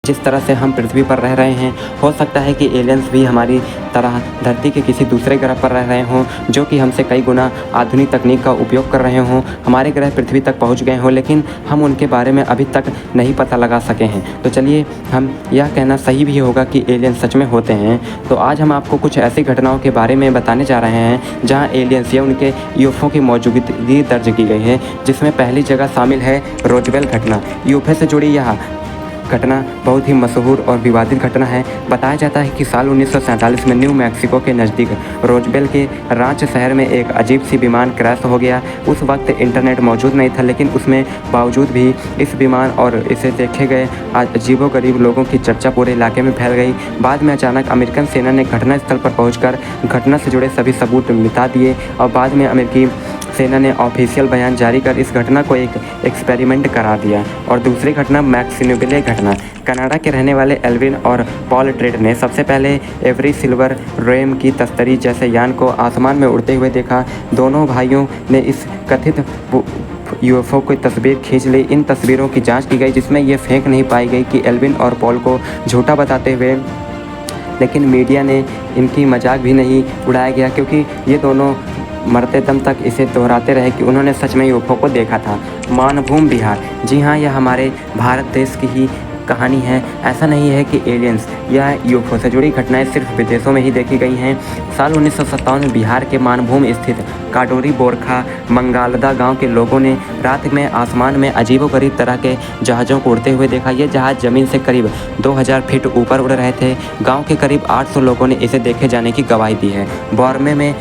जिस तरह से हम पृथ्वी पर रह रहे हैं, हो सकता है कि एलियंस भी हमारी तरह धरती के किसी दूसरे ग्रह पर रह रहे हों, जो कि हमसे कई गुना आधुनिक तकनीक का उपयोग कर रहे हों, हमारे ग्रह पृथ्वी तक पहुंच गए हों, लेकिन हम उनके बारे में अभी तक नहीं पता लगा सके हैं। तो चलिए हम यह कहना सही भी होगा कि एलियंस सच में होते हैं। तो आज हम आपको कुछ ऐसी घटनाओं के बारे में बताने जा रहे हैं जहाँ एलियंस या उनके यूएफओ की मौजूदगी दर्ज की गई है, जिसमें पहली जगह शामिल है रोजवेल घटना। यूएफओ से जुड़ी यह घटना बहुत ही मशहूर और विवादित घटना है। बताया जाता है कि साल 1947 में न्यू मैक्सिको के नज़दीक रोजवेल के रांच शहर में एक अजीब सी विमान क्रैश हो गया। उस वक्त इंटरनेट मौजूद नहीं था, लेकिन उसमें बावजूद भी इस विमान और इसे देखे गए अजीबोगरीब लोगों की चर्चा पूरे इलाके में फैल गई। बाद में अचानक अमेरिकन सेना ने घटनास्थल पर पहुंचकर घटना से जुड़े सभी सबूत मिटा दिए और बाद में अमेरिकी सेना ने ऑफिशियल बयान जारी कर इस घटना को एक एक्सपेरिमेंट करार दिया। और दूसरी घटना मैक्सिन्यूविले घटना। कनाडा के रहने वाले एल्विन और पॉल ट्रेड ने सबसे पहले एवरी सिल्वर रेम की तस्तरी जैसे यान को आसमान में उड़ते हुए देखा। दोनों भाइयों ने इस कथित यूएफओ की तस्वीर खींच ली। इन तस्वीरों की जांच की गई, जिसमें ये फेंक नहीं पाई गई कि एल्विन और पॉल को झूठा बताते हुए, लेकिन मीडिया ने इनकी मजाक भी नहीं उड़ाया गया, क्योंकि ये दोनों मरते दम तक इसे दोहराते रहे कि उन्होंने सच में यूएफओ को देखा था। मानभूम बिहार। जी हाँ, यह हमारे भारत देश की ही कहानी है। ऐसा नहीं है कि एलियंस या यूएफओ से जुड़ी घटनाएं सिर्फ विदेशों में ही देखी गई हैं। साल 1957 में बिहार के मानभूम स्थित काडोरी बोरखा मंगालदा गांव के लोगों ने रात में आसमान में अजीबोगरीब तरह के जहाज़ों को उड़ते हुए देखा। ये जहाज़ ज़मीन से करीब 2000 फीट ऊपर उड़ रहे थे। गाँव के करीब 800 लोगों ने इसे देखे जाने की गवाही दी है। बॉर्मे में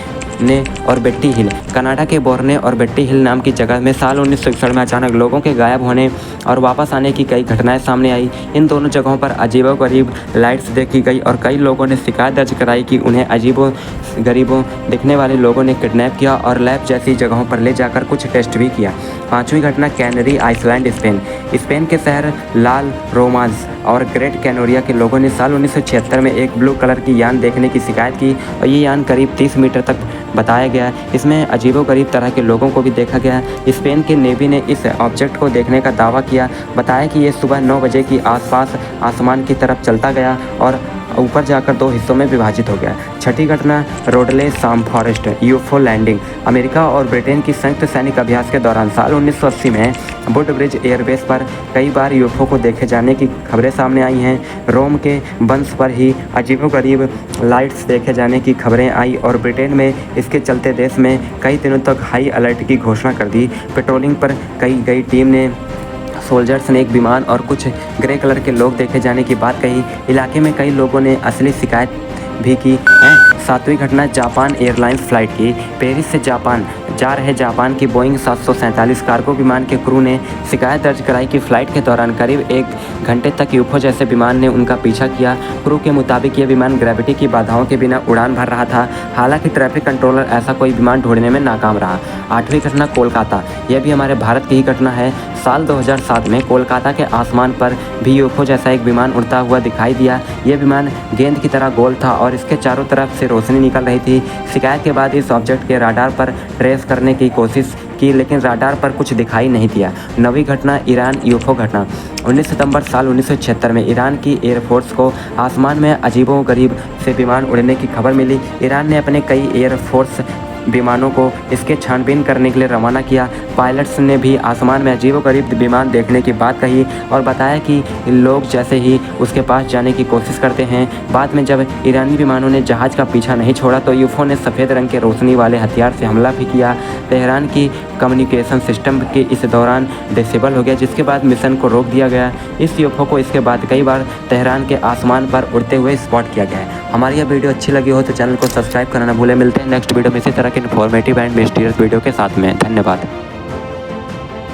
और बेट्टी हिल। कनाडा के बोर्ने और बेट्टी हिल नाम की जगह में साल 1961 में अचानक लोगों के गायब होने और वापस आने की कई घटनाएं सामने आई। इन दोनों जगहों पर अजीबोगरीब लाइट्स देखी गई और कई लोगों ने शिकायत दर्ज कराई कि उन्हें अजीबोगरीबों दिखने वाले लोगों ने किडनैप किया और लैब जैसी जगहों पर ले जाकर कुछ टेस्ट भी किया। पाँचवीं घटना कैनरी आइसलैंड, स्पेन। स्पेन के शहर लाल रोमाज और ग्रेट कैनोरिया के लोगों ने साल 1976 में एक ब्लू कलर की यान देखने की शिकायत की और ये यान करीब 30 मीटर तक बताया गया। इसमें अजीबोगरीब तरह के लोगों को भी देखा गया। स्पेन के नेवी ने इस ऑब्जेक्ट को देखने का दावा किया। बताया कि ये सुबह 9 बजे की आसपास आसमान की तरफ चलता गया और ऊपर जाकर 2 हिस्सों में विभाजित हो गया। छठी घटना रोडले साम फॉरेस्ट, यूएफओ लैंडिंग। अमेरिका और ब्रिटेन की संयुक्त सैनिक अभ्यास के दौरान साल 1980 में वुडब्रिज एयरबेस पर कई बार यूएफओ को देखे जाने की खबरें सामने आई हैं। रोम के बंस पर ही अजीबोगरीब लाइट्स देखे जाने की खबरें आई और ब्रिटेन में इसके चलते देश में कई दिनों तक हाई अलर्ट की घोषणा कर दी। पेट्रोलिंग पर गई टीम ने सोल्जर्स ने एक विमान और कुछ ग्रे कलर के लोग देखे जाने की बात कही। इलाके में कई लोगों ने असली शिकायत भी की है। सातवीं घटना जापान एयरलाइंस फ्लाइट की। पेरिस से जापान जा रहे जापान की बोइंग 747 कार्गो विमान के क्रू ने शिकायत दर्ज कराई कि फ्लाइट के दौरान करीब 1 घंटे तक यूएफओ जैसे विमान ने उनका पीछा किया। क्रू के मुताबिक यह विमान ग्रेविटी की बाधाओं के बिना उड़ान भर रहा था। हालांकि ट्रैफिक कंट्रोलर ऐसा कोई विमान ढूंढने में नाकाम रहा। आठवीं घटना कोलकाता। यह भी हमारे भारत की ही घटना है। साल 2007 में कोलकाता के आसमान पर भी यूएफओ जैसा एक विमान उड़ता हुआ दिखाई दिया। यह विमान गेंद की तरह गोल था और इसके चारों तरफ से रोशनी निकल रही थी। शिकायत के बाद इस ऑब्जेक्ट के राडार पर ट्रेस करने की कोशिश की, लेकिन राडार पर कुछ दिखाई नहीं दिया। नवीं घटना ईरान यूएफओ घटना। 19 सितंबर साल 1976 में ईरान की एयरफोर्स को आसमान में अजीबोगरीब से विमान उड़ने की खबर मिली। ईरान ने अपने कई एयरफोर्स विमानों को इसके छानबीन करने के लिए रवाना किया। पायलट्स ने भी आसमान में अजीबोगरीब विमान देखने की बात कही और बताया कि लोग जैसे ही उसके पास जाने की कोशिश करते हैं। बाद में जब ईरानी विमानों ने जहाज़ का पीछा नहीं छोड़ा तो यूएफओ ने सफ़ेद रंग के रोशनी वाले हथियार से हमला भी किया। तेहरान की कम्युनिकेशन सिस्टम के इस दौरान डिसेबल हो गया, जिसके बाद मिशन को रोक दिया गया। इस यूएफओ को इसके बाद कई बार तेहरान के आसमान पर उड़ते हुए स्पॉट किया गया है। हमारी यह वीडियो अच्छी लगी हो तो चैनल को सब्सक्राइब करना ना भूलें। मिलते हैं नेक्स्ट वीडियो में इसी तरह के इन्फॉर्मेटिव एंड मिस्टीरियस वीडियो के साथ में। धन्यवाद।